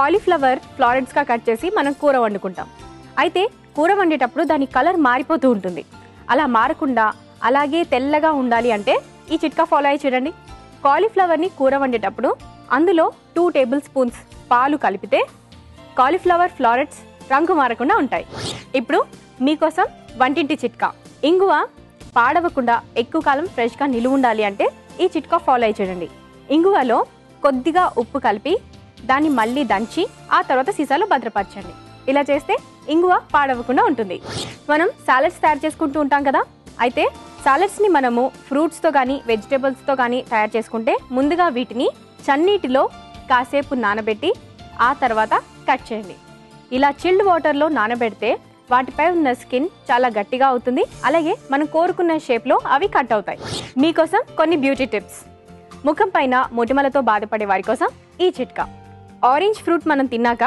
Cauliflower ఫ్లారెట్స్గా cut చేసి మనం కూర వండుకుంటాం. అయితే కూర వండేటప్పుడు దాని కలర్ మారిపోతూ ఉంటుంది. అలా మారకుండా అలాగే తెల్లగా ఉండాలి అంటే ఈ చిట్కా ఫాలో అయ్యి చూడండి. కాలీఫ్లవర్ని కూర వండేటప్పుడు అందులో 2 టేబుల్ స్పూన్స్ పాలు కలిపితే కాలీఫ్లవర్ ఫ్లారెట్స్ రంగు మారకుండా ఉంటాయి. ఇప్పుడు మీకోసం వంటింటి చిట్కా. ఇంగువ పాడవకుండా ఎక్కువ కాలం ఫ్రెష్గా నిలువ ఉండాలి అంటే ఈ చిట్కా ఫాలో అయ్యి చూడండి. ఇంగువలో కొద్దిగా ఉప్పు కలిపి దాన్ని మళ్ళీ దంచి ఆ తర్వాత సీసాలో భద్రపరచండి. ఇలా చేస్తే ఇంగువ పాడవకుండా ఉంటుంది. మనం సాలడ్స్ తయారు చేసుకుంటూ ఉంటాం కదా, అయితే సాలడ్స్ని మనము ఫ్రూట్స్తో కానీ వెజిటేబుల్స్తో కానీ తయారు చేసుకుంటే ముందుగా వీటిని చన్నీటిలో కాసేపు నానబెట్టి ఆ తర్వాత కట్ చేయండి. ఇలా చిల్డ్ వాటర్లో నానబెడితే వాటిపై ఉన్న స్కిన్ చాలా గట్టిగా అవుతుంది. అలాగే మనం కోరుకున్న షేప్లో అవి కట్ అవుతాయి. మీకోసం కొన్ని బ్యూటీ టిప్స్. ముఖం పైన మొటిమలతో బాధపడే వారి కోసం ఈ చిట్కా. ఆరెంజ్ ఫ్రూట్ మనం తిన్నాక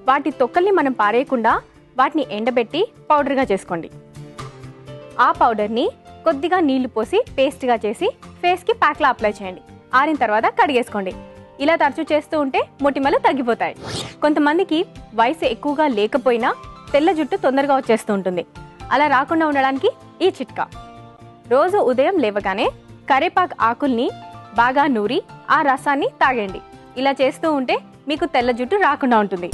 వాటి తొక్కల్ని మనం పారేయకుండా వాటిని ఎండబెట్టి పౌడర్గా చేసుకోండి. ఆ పౌడర్ని కొద్దిగా నీళ్లు పోసి పేస్ట్గా చేసి ఫేస్కి ప్యాక్లా అప్లై చేయండి. ఆరిన తర్వాత కడిగేసుకోండి. ఇలా తరచూ చేస్తూ ఉంటే మొటిమలు తగ్గిపోతాయి. కొంతమందికి వయసు ఎక్కువగా లేకపోయినా తెల్ల జుట్టు తొందరగా వచ్చేస్తూ ఉంటుంది. అలా రాకుండా ఉండడానికి ఈ చిట్కా. రోజు ఉదయం లేవగానే కరేపాకు ఆకుల్ని బాగా నూరి ఆ రసాన్ని తాగండి. ఇలా చేస్తూ ఉంటే మీకు తెల్ల జుట్టు రాకుండా ఉంటుంది.